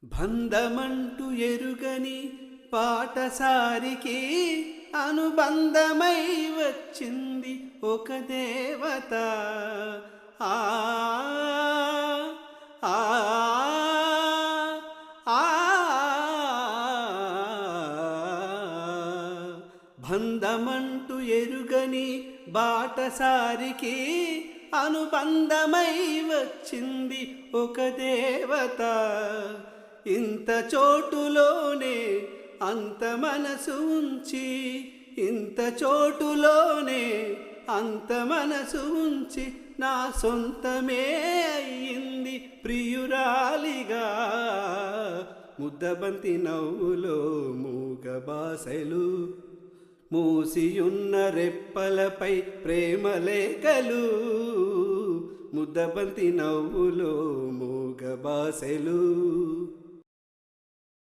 బంధమంటూ ఎరుగని పాటసారికి అనుబంధమై వచ్చింది ఒక దేవత. ఆ ఆ ఆ బంధమంటూ ఎరుగని బాటసారికి అనుబంధమై వచ్చింది ఒక దేవత. ఇంత చోటులోనే అంత మనసు ఉంచి, ఇంత చోటులోనే అంత మనసు ఉంచి నా సొంతమే అయ్యింది ప్రియురాలిగా. ముద్దబంతి నవ్వులో మూగ బాసలు, మూసియున్న రెప్పలపై ప్రేమలేఖలు. ముద్దబంతి నవ్వులో మూగ బాసలు.